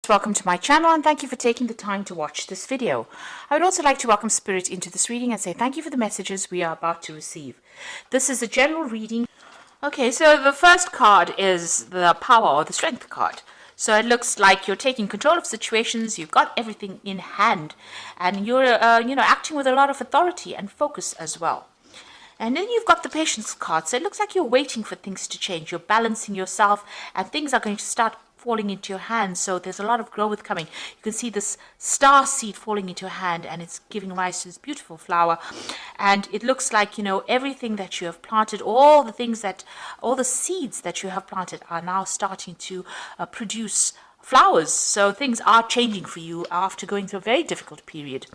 Welcome to my channel and thank you for taking the time to watch this video. I would also like to welcome Spirit into this reading and say thank you for the messages we are about to receive. This is a general reading. Okay, so the first card is the power or the strength card. So it looks like you're taking control of situations, you've got everything in hand, and you're acting with a lot of authority and focus as well. And then you've got the patience card. So it looks like you're waiting for things to change. You're balancing yourself and things are going to start falling into your hands. So there's a lot of growth coming. You can see this star seed falling into your hand and it's giving rise to this beautiful flower. And it looks like, everything that you have planted, all the seeds that you have planted are now starting to produce flowers. So things are changing for you after going through a very difficult period.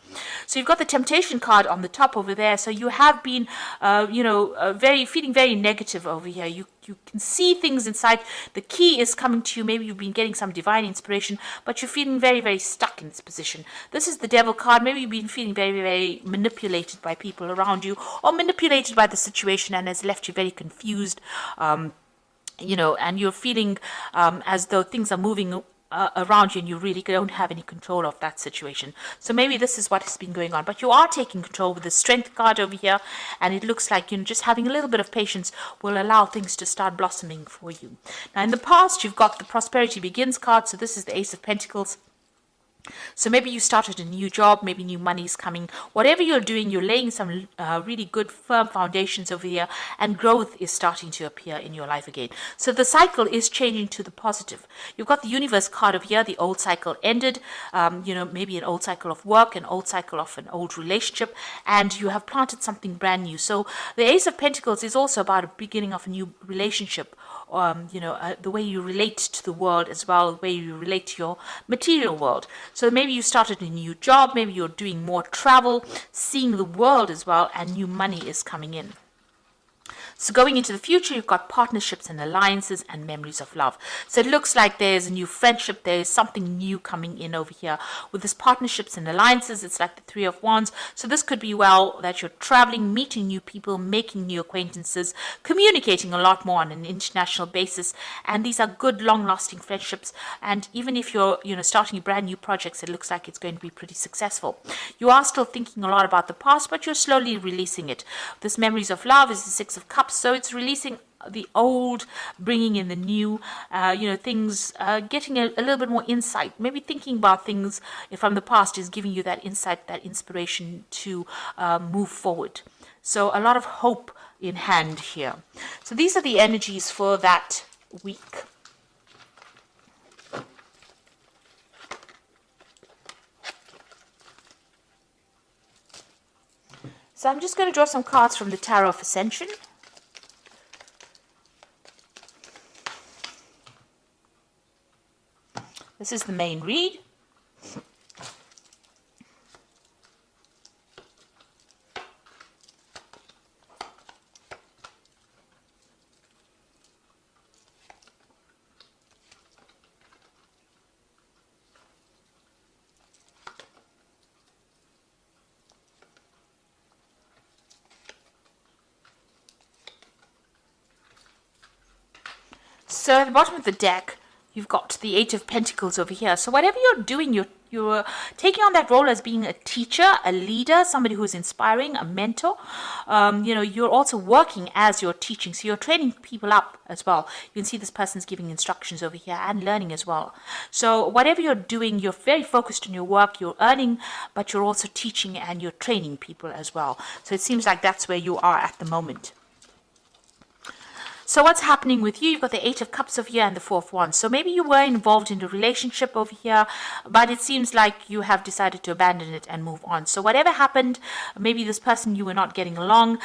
So you've got the temptation card on the top over there. So you have been, feeling very negative over here. You can see things inside. The key is coming to you. Maybe you've been getting some divine inspiration, but you're feeling very, very stuck in this position. This is the devil card. Maybe you've been feeling very, very manipulated by people around you or manipulated by the situation and has left you very confused. And you're feeling as though things are moving around you and you really don't have any control of that situation. So maybe this is what has been going on, but you are taking control with the strength card over here, and it looks like just having a little bit of patience will allow things to start blossoming for you. Now in the past you've got the prosperity begins card. So this is the Ace of Pentacles. So maybe you started a new job, maybe new money is coming. Whatever you're doing, you're laying some really good firm foundations over here, and growth is starting to appear in your life again. So the cycle is changing to the positive. You've got the universe card over here. The old cycle ended, maybe an old cycle of work, an old cycle of an old relationship, and you have planted something brand new. So the Ace of Pentacles is also about a beginning of a new relationship. The way you relate to the world as well, the way you relate to your material world. So maybe you started a new job, maybe you're doing more travel, seeing the world as well, and new money is coming in. So going into the future, you've got partnerships and alliances and memories of love. So it looks like there's a new friendship. There's something new coming in over here. With this partnerships and alliances, it's like the Three of Wands. So this could be that you're traveling, meeting new people, making new acquaintances, communicating a lot more on an international basis. And these are good, long-lasting friendships. And even if you're, starting brand new projects, it looks like it's going to be pretty successful. You are still thinking a lot about the past, but you're slowly releasing it. This memories of love is the Six of Cups. So it's releasing the old, bringing in the new, things, getting a little bit more insight. Maybe thinking about things from the past is giving you that insight, that inspiration to move forward. So a lot of hope in hand here. So these are the energies for that week. So I'm just going to draw some cards from the Tarot of Ascension. This is the main read. So at the bottom of the deck, you've got the Eight of Pentacles over here. So whatever you're doing, you're taking on that role as being a teacher, a leader, somebody who's inspiring, a mentor. You're also working as you're teaching. So you're training people up as well. You can see this person's giving instructions over here and learning as well. So whatever you're doing, you're very focused on your work. You're earning, but you're also teaching and you're training people as well. So it seems like that's where you are at the moment. So what's happening with you? You've got the Eight of Cups over here and the Four of Wands. So maybe you were involved in a relationship over here, but it seems like you have decided to abandon it and move on. So whatever happened, maybe this person you were not getting along.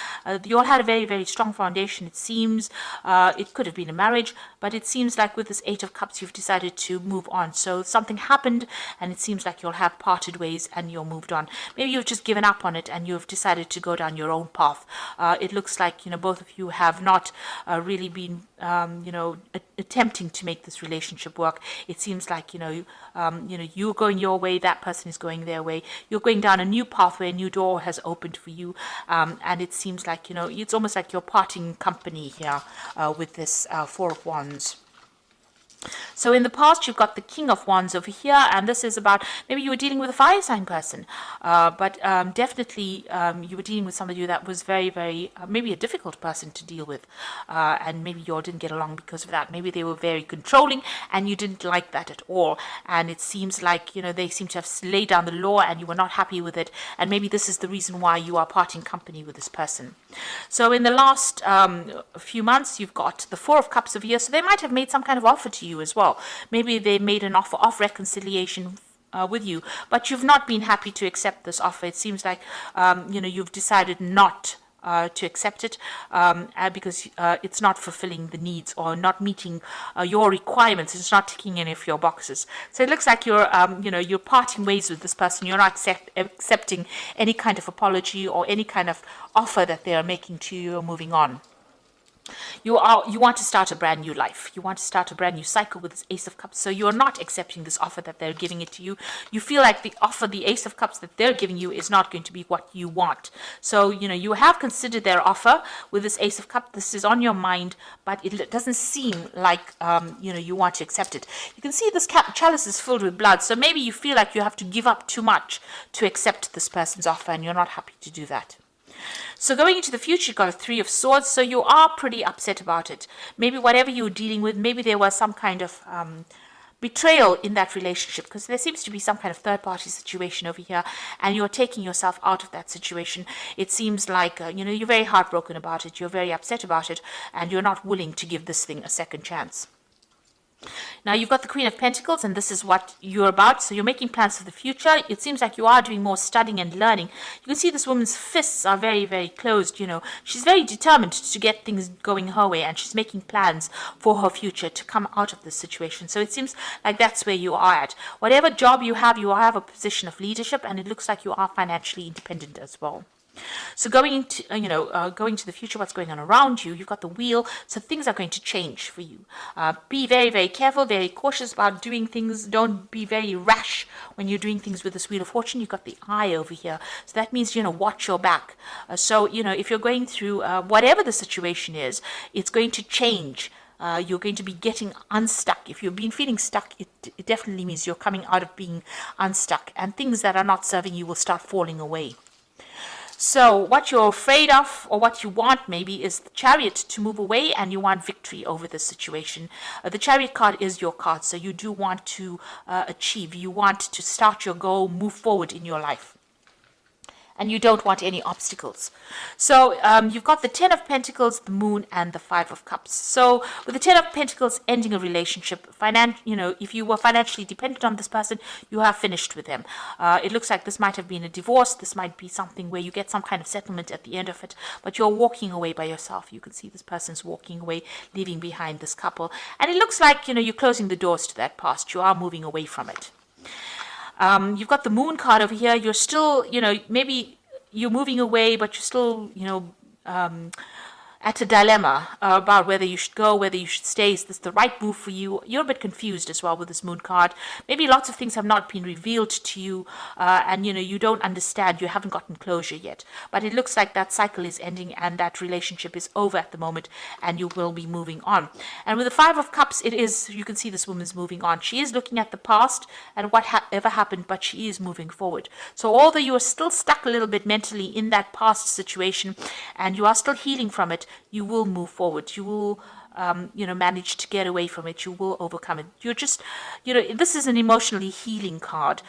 You all had a very, very strong foundation, it seems. It could have been a marriage, but it seems like with this Eight of Cups, you've decided to move on. So something happened, and it seems like you'll have parted ways and you're moved on. Maybe you've just given up on it and you've decided to go down your own path. It looks like, both of you have not really been attempting to make this relationship work. It seems like you're going your way, that person is going their way. You're going down a new pathway, a new door has opened for you, and it seems like it's almost like you're parting company here with this Four of Wands. So in the past, you've got the King of Wands over here, and this is about maybe you were dealing with a fire sign person, but definitely you were dealing with somebody that was very, very, maybe a difficult person to deal with, and maybe you all didn't get along because of that. Maybe they were very controlling, and you didn't like that at all, and it seems like, you know, they seem to have laid down the law, and you were not happy with it, and maybe this is the reason why you are parting company with this person. So in the last few months, you've got the Four of Cups over here, so they might have made some kind of offer to you as well. Maybe they made an offer of reconciliation with you, but you've not been happy to accept this offer. It seems like you know, you've decided not to accept it because it's not fulfilling the needs or not meeting your requirements. It's not ticking any of your boxes. So it looks like you're you know, you're parting ways with this person. You're not accepting any kind of apology or any kind of offer that they are making to you or moving on. You want to start a brand new life. You want to start a brand new cycle with this Ace of Cups. So you're not accepting this offer that they're giving it to you. You feel like the offer, the Ace of Cups that they're giving you is not going to be what you want. So, you know, you have considered their offer with this Ace of Cups. This is on your mind, but it doesn't seem like, you know, you want to accept it. You can see this chalice is filled with blood. So maybe you feel like you have to give up too much to accept this person's offer, and you're not happy to do that. So going into the future, you've got a Three of Swords, so you are pretty upset about it. Maybe whatever you're dealing with, maybe there was some kind of betrayal in that relationship, because there seems to be some kind of third-party situation over here, and you're taking yourself out of that situation. It seems like, you know, you're very heartbroken about it, you're very upset about it, and you're not willing to give this thing a second chance. Now you've got the Queen of Pentacles, and this is what you're about. So you're making plans for the future. It seems like you are doing more studying and learning. You can see this woman's fists are very, very closed. You know, she's very determined to get things going her way, and she's making plans for her future to come out of this situation. So it seems like that's where you are at. Whatever job you have a position of leadership, and it looks like you are financially independent as well. So going into, going to the future, what's going on around you, you've got the Wheel, so things are going to change for you. Be very, very careful, very cautious about doing things. Don't be very rash when you're doing things with this Wheel of Fortune. You've got the Eye over here, so that means, watch your back. So, if you're going through whatever the situation is, it's going to change. You're going to be getting unstuck. If you've been feeling stuck, it definitely means you're coming out of being unstuck, and things that are not serving you will start falling away. So what you're afraid of, or what you want maybe, is the Chariot to move away, and you want victory over this situation. The Chariot card is your card, so you do want to achieve. You want to start your goal, move forward in your life. And you don't want any obstacles. So you've got the Ten of Pentacles, the Moon, and the Five of Cups. So with the Ten of Pentacles, ending a relationship, if you were financially dependent on this person, you have finished with them. It looks like this might have been a divorce. This might be something where you get some kind of settlement at the end of it, but you're walking away by yourself. You can see this person's walking away, leaving behind this couple. And it looks like, you're closing the doors to that past. You are moving away from it. You've got the Moon card over here. You're still, maybe you're moving away, but you're still, at a dilemma about whether you should go, whether you should stay. Is this the right move for you? You're a bit confused as well with this Moon card. Maybe lots of things have not been revealed to you, and you don't understand. You haven't gotten closure yet. But it looks like that cycle is ending, and that relationship is over at the moment, and you will be moving on. And with the Five of Cups, you can see this woman's moving on. She is looking at the past and what ever happened, but she is moving forward. So although you are still stuck a little bit mentally in that past situation, and you are still healing from it, you will move forward. You will, manage to get away from it. You will overcome it. You're just, this is an emotionally healing card.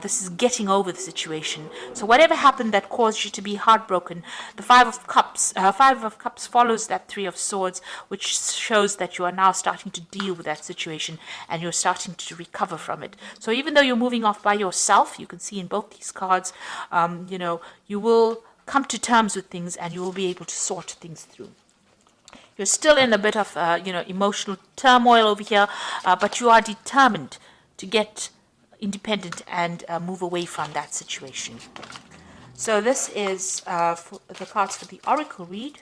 This is getting over the situation. So whatever happened that caused you to be heartbroken, the Five of Cups follows that Three of Swords, which shows that you are now starting to deal with that situation, and you're starting to recover from it. So even though you're moving off by yourself, you can see in both these cards, you will come to terms with things, and you will be able to sort things through. You're still in a bit of, emotional turmoil over here, but you are determined to get independent and move away from that situation. So this is for the cards for the Oracle read.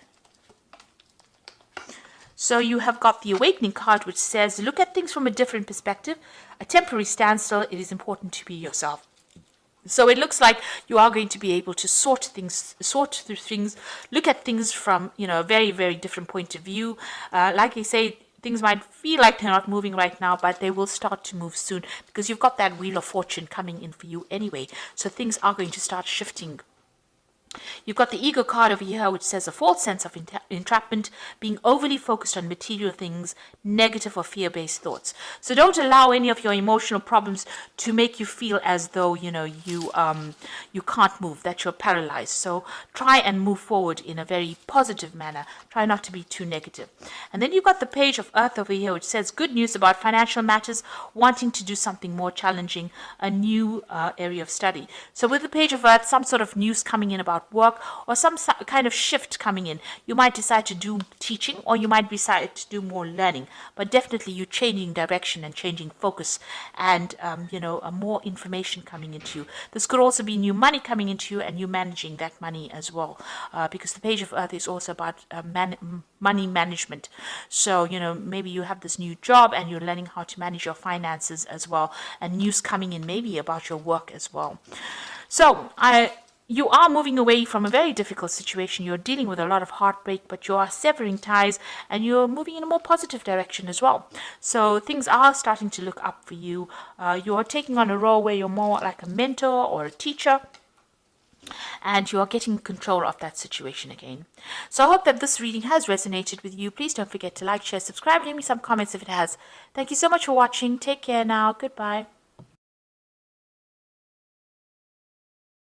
So you have got the Awakening card, which says, look at things from a different perspective. A temporary standstill. It is important to be yourself. So it looks like you are going to be able to sort through things, look at things from, a very, very different point of view. Like I say, Things might feel like they're not moving right now, but they will start to move soon because you've got that Wheel of Fortune coming in for you anyway. So things are going to start shifting. You've got the ego card over here, which says a false sense of entrapment, being overly focused on material things, negative or fear-based thoughts. So don't allow any of your emotional problems to make you feel as though, you know, you can't move, that you're paralyzed. So try and move forward in a very positive manner. Try not to be too negative. And then you've got the Page of Earth over here, which says good news about financial matters, wanting to do something more challenging, a new area of study. So with the Page of Earth, some sort of news coming in about work or some kind of shift coming in. You might decide to do teaching or you might decide to do more learning, but definitely you're changing direction and changing focus and, you know, more information coming into you. This could also be new money coming into you and you managing that money as well, because the Page of Earth is also about money management. So, you know, maybe you have this new job and you're learning how to manage your finances as well, and news coming in maybe about your work as well. So you are moving away from a very difficult situation. You're dealing with a lot of heartbreak, but you are severing ties and you're moving in a more positive direction as well. So things are starting to look up for you. You're taking on a role where you're more like a mentor or a teacher, and you are getting control of that situation again. So I hope that this reading has resonated with you. Please don't forget to like, share, subscribe, leave me some comments if it has. Thank you so much for watching. Take care now. Goodbye.